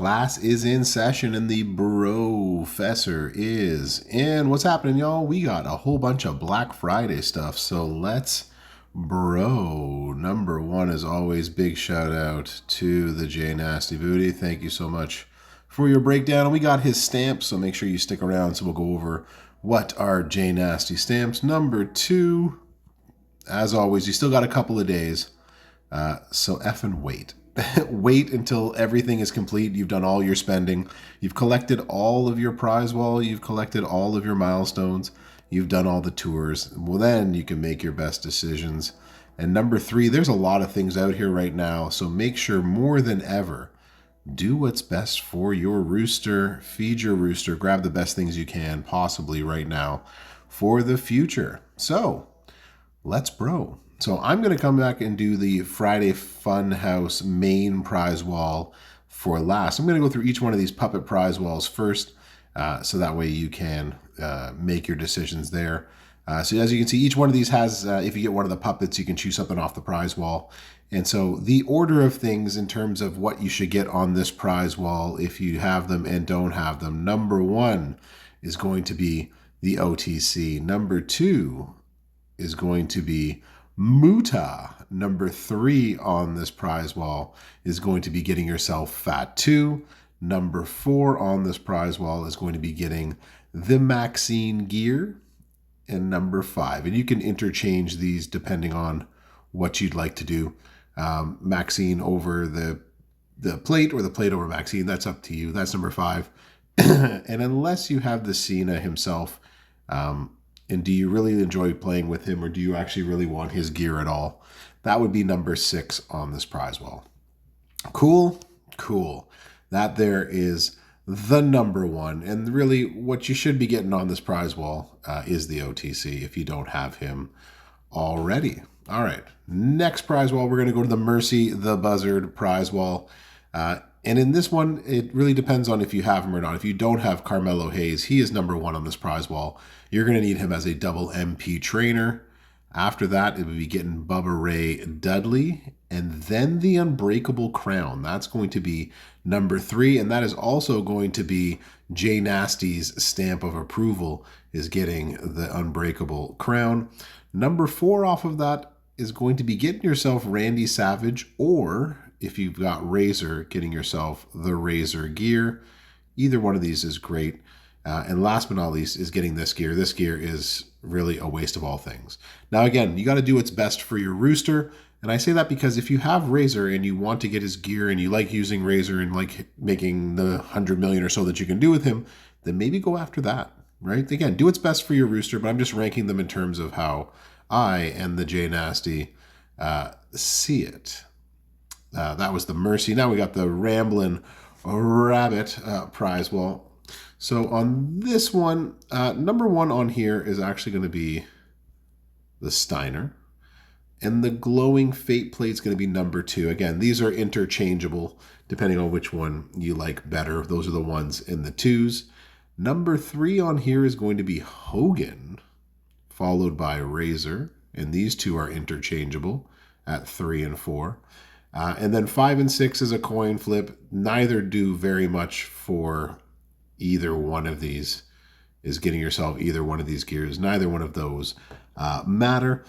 Class is in session and the Brofessor is in. What's happening, y'all? We got a whole bunch of Black Friday stuff, so let's bro. Number one, as always, big shout out to the J Nasty Booty. Thank you so much for your breakdown. We got his stamps, so make sure you stick around so we'll go over what are J Nasty stamps. Number two, as always, you still got a couple of days, so effing wait. Wait until everything is complete. You've done all your spending. You've collected all of your prize wall. You've collected all of your milestones. You've done all the tours. Well, then you can make your best decisions. And number three, there's a lot of things out here right now. So make sure more than ever, do what's best for your rooster. Feed your rooster. Grab the best things you can possibly right now for the future. So let's bro. So I'm going to come back and do the Friday Funhouse main prize wall for last. I'm going to go through each one of these puppet prize walls first, so that way you can make your decisions there. So as you can see, each one of these has, if you get one of the puppets, you can choose something off the prize wall. And so the order of things in terms of what you should get on this prize wall, if you have them and don't have them, number one is going to be the OTC. Number two is going to be Muta. Number three on this prize wall is going to be getting yourself Fat 2. Number four on this prize wall is going to be getting the Maxine gear. And number five, and you can interchange these depending on what you'd like to do. Maxine over the plate or the plate over Maxine, that's up to you. That's number five. And unless you have the Cena himself, and do you really enjoy playing with him, or do you actually really want his gear at all? That would be number six on this prize wall. Cool? Cool. That there is the number one. And really what you should be getting on this prize wall is the OTC if you don't have him already. All right. Next prize wall, we're going to go to the Mercy the Buzzard prize wall. And in this one, it really depends on if you have him or not. If you don't have Carmelo Hayes, he is number one on this prize wall. You're going to need him as a double MP trainer. After that, it would be getting Bubba Ray Dudley. And then the Unbreakable Crown. That's going to be number three. And that is also going to be J Nasty's stamp of approval, is getting the Unbreakable Crown. Number four off of that is going to be getting yourself Randy Savage, or if you've got Razor, getting yourself the Razor gear. Either one of these is great. And last but not least is getting this gear. This gear is really a waste of all things. Now, again, you got to do what's best for your rooster. And I say that because if you have Razor and you want to get his gear and you like using Razor and like making the 100 million or so that you can do with him, then maybe go after that, right? Again, do what's best for your rooster, but I'm just ranking them in terms of how I and the J Nasty see it. That was the Mercy. Now we got the Ramblin' Rabbit prize wall. So on this one, number one on here is actually going to be the Steiner. And the Glowing Fate plate is going to be number two. Again, these are interchangeable depending on which one you like better. Those are the ones in the twos. Number three on here is going to be Hogan, followed by Razor. And these two are interchangeable at 3 and 4. And then 5 and 6 is a coin flip. Neither do very much for either one of these, is getting yourself either one of these gears. Neither one of those matter.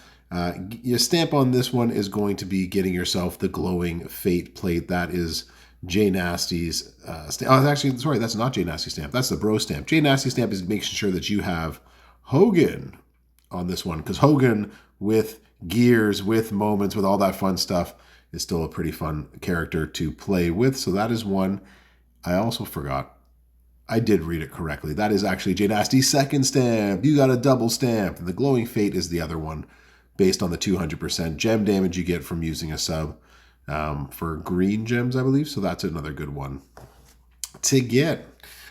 Your stamp on this one is going to be getting yourself the Glowing Fate plate. That is J Nasty's stamp. Oh, actually, sorry, that's not J Nasty stamp. That's the Bro stamp. J Nasty stamp is making sure that you have Hogan on this one, because Hogan with gears, with moments, with all that fun stuff, is still a pretty fun character to play with. So that is one. I also forgot. I did read it correctly. That is actually J Nasty's second stamp. You got a double stamp. And the Glowing Fate is the other one, based on the 200% gem damage you get from using a sub for green gems, I believe. So that's another good one to get.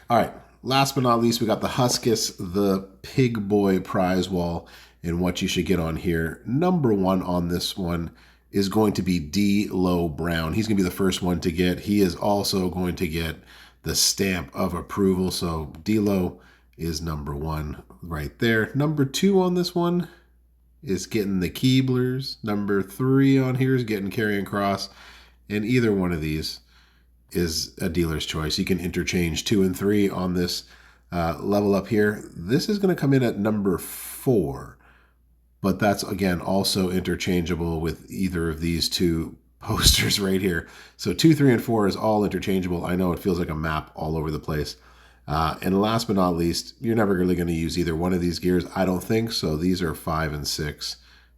All right. Last but not least, we got the Huskus, the Pig Boy prize wall, and what you should get on here. Number one on this one is going to be D-Lo Brown. He's going to be the first one to get. He is also going to get the stamp of approval. So D-Lo is number one right there. Number two on this one is getting the Keeblers. Number three on here is getting Karrion Kross. And either one of these is a dealer's choice. You can interchange 2 and 3 on this level up here. This is going to come in at number 4, but that's, again, also interchangeable with either of these two posters right here. So 2, 3, and 4 is all interchangeable. I know it feels like a map all over the place. And last but not least, you're never really going to use either one of these gears, I don't think. So these are 5 and 6,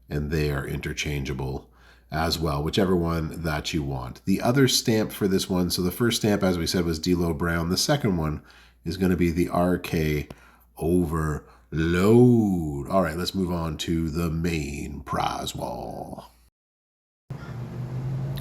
and they are interchangeable as well, whichever one that you want. The other stamp for this one, so the first stamp, as we said, was D'Lo Brown. The second one is going to be the RK Overload. All right, let's move on to the main prize wall.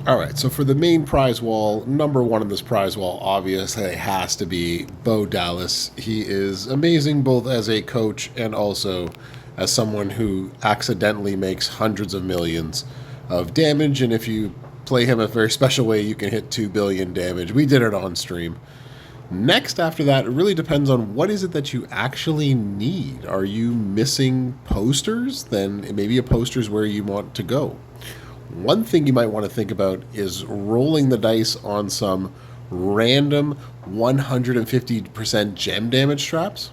All right, so for the main prize wall, number 1 on this prize wall obviously has to be Bo Dallas. He is amazing both as a coach and also as someone who accidentally makes hundreds of millions of damage, and if you play him a very special way, you can hit 2 billion damage. We did it on stream. Next, after that, it really depends on what is it that you actually need. Are you missing posters? Then maybe a poster is where you want to go. One thing you might want to think about is rolling the dice on some random 150% gem damage straps.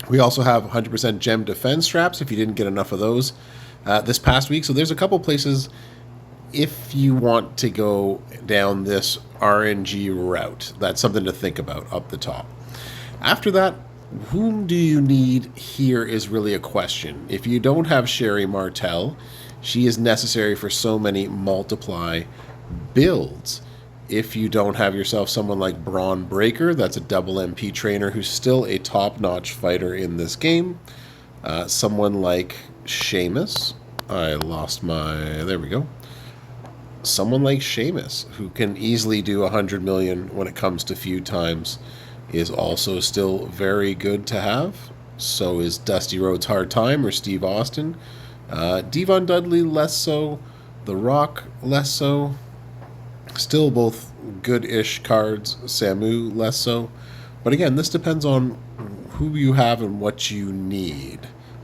We also have 100% gem defense straps if you didn't get enough of those this past week. So there's a couple places if you want to go down this RNG route. That's something to think about up the top. After that, whom do you need here is really a question. If you don't have Sherry Martel, she is necessary for so many multiply builds. If you don't have yourself someone like Braun Breaker, that's a double MP trainer who's still a top-notch fighter in this game. Someone like Sheamus. I lost my... There we go. Someone like Sheamus, who can easily do 100 million when it comes to feud times, is also still very good to have. So is Dusty Rhodes Hard Time or Steve Austin. Devon Dudley, less so. The Rock, less so. Still both good-ish cards. Samu, less so. But again, this depends on who you have and what you need.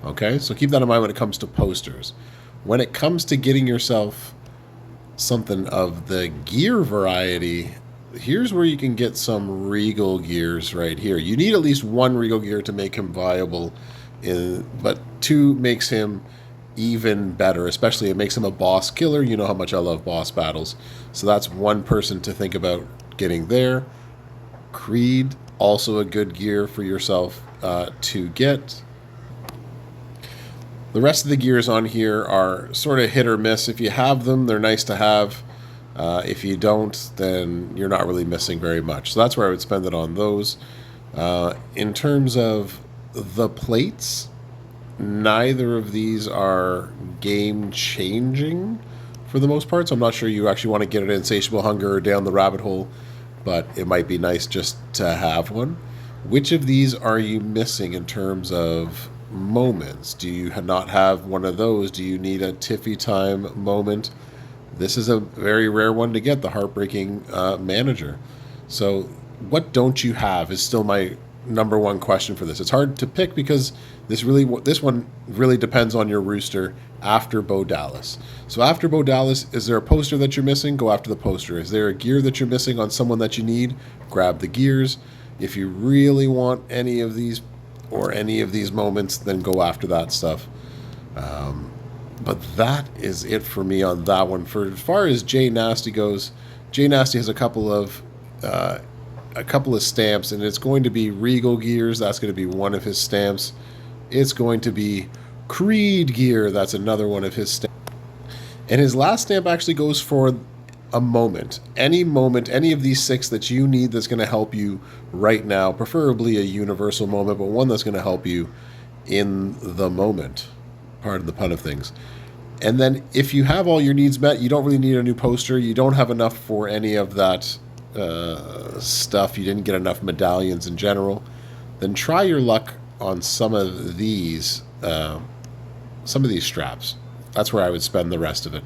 Okay, so keep that in mind when it comes to posters. When it comes to getting yourself something of the gear variety, here's where you can get some Regal gears right here. You need at least 1 Regal gear to make him viable, but 2 makes him even better, especially it makes him a boss killer. You know how much I love boss battles. So that's one person to think about getting there. Creed, also a good gear for yourself to get. The rest of the gears on here are sort of hit or miss. If you have them, they're nice to have. If you don't, then you're not really missing very much. So that's where I would spend it on those. In terms of the plates, neither of these are game-changing for the most part, so I'm not sure you actually want to get an Insatiable Hunger or down the rabbit hole, but it might be nice just to have one. Which of these are you missing in terms of moments? Do you not have one of those? Do you need a Tiffy time moment? This is a very rare one to get, the Heartbreaking Manager. So what don't you have is still my number 1 question for this. It's hard to pick because this one really depends on your rooster after Bo Dallas. So after Bo Dallas, is there a poster that you're missing? Go after the poster. Is there a gear that you're missing on someone that you need? Grab the gears. If you really want any of these or any of these moments, then go after that stuff. But that is it for me on that one. For as far as Jay Nasty goes, Jay Nasty has a couple of stamps, and it's going to be Regal gears. That's going to be one of his stamps. It's going to be Creed gear. That's another one of his stamps. And his last stamp actually goes for a moment. Any of these 6 that you need that's going to help you right now, preferably a universal moment, but one that's going to help you in the moment. Pardon the pun of things. And then if you have all your needs met, you don't really need a new poster. You don't have enough for any of that stuff. You didn't get enough medallions in general. Then try your luck on some of these straps. That's where I would spend the rest of it.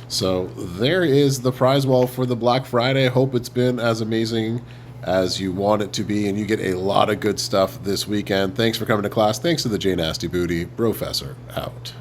So there is the prize wall for the Black Friday. I hope it's been as amazing as you want it to be, and you get a lot of good stuff this weekend. Thanks for coming to class. Thanks to the J Nasty Booty. Brofessor out.